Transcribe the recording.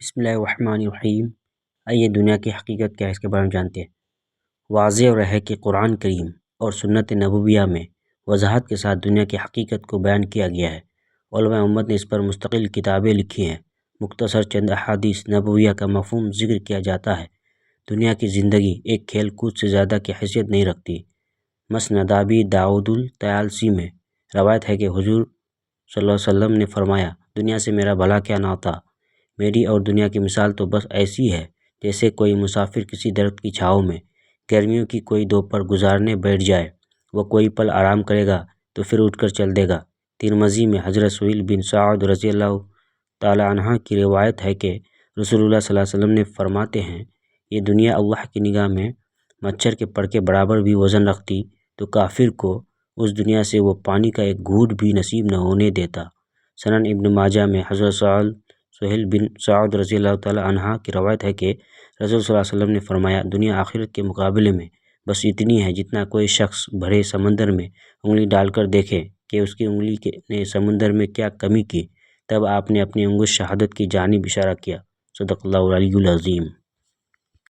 بسم اللہ الرحمن الرحیم۔ آئیے دنیا کی حقیقت کیا ہے اس کے بارے میں جانتے ہیں۔ واضح اور ہے کہ قرآن کریم اور سنت نبویہ میں وضاحت کے ساتھ دنیا کی حقیقت کو بیان کیا گیا ہے۔ علماء امت نے اس پر مستقل کتابیں لکھی ہیں۔ مختصر چند احادیث نبویہ کا مفہوم ذکر کیا جاتا ہے۔ دنیا کی زندگی ایک کھیل کود سے زیادہ کی حیثیت نہیں رکھتی۔ مسند ابی داؤد الطیالسی میں روایت ہے کہ حضور صلی اللہ علیہ وسلم نے فرمایا، دنیا سے میرا بھلا کیا ناتا، میری اور دنیا کی مثال تو بس ایسی ہے جیسے کوئی مسافر کسی درخت کی چھاؤں میں گرمیوں کی کوئی دوپہر گزارنے بیٹھ جائے۔ وہ کوئی پل آرام کرے گا تو پھر اٹھ کر چل دے گا۔ ترمذی میں حضرت سہیل بن سعد رضی اللہ تعالی عنہ کی روایت ہے کہ رسول اللہ صلی اللہ علیہ وسلم نے فرماتے ہیں، یہ دنیا اللہ کی نگاہ میں مچھر کے پر کے برابر بھی وزن رکھتی تو کافر کو اس دنیا سے وہ پانی کا ایک گھونٹ بھی نصیب نہ ہونے دیتا۔ سنن ابن ماجہ میں حضرت سہیل بن سعد رضی اللہ تعالی عنہ کی روایت ہے کہ رسول صلی اللہ علیہ وسلم نے فرمایا، دنیا آخرت کے مقابلے میں بس اتنی ہے جتنا کوئی شخص بھرے سمندر میں انگلی ڈال کر دیکھے کہ اس کی انگلی نے سمندر میں کیا کمی کی، تب آپ نے اپنی انگشت شہادت کی جانب اشارہ کیا۔ صدق اللہ العلی العظیم۔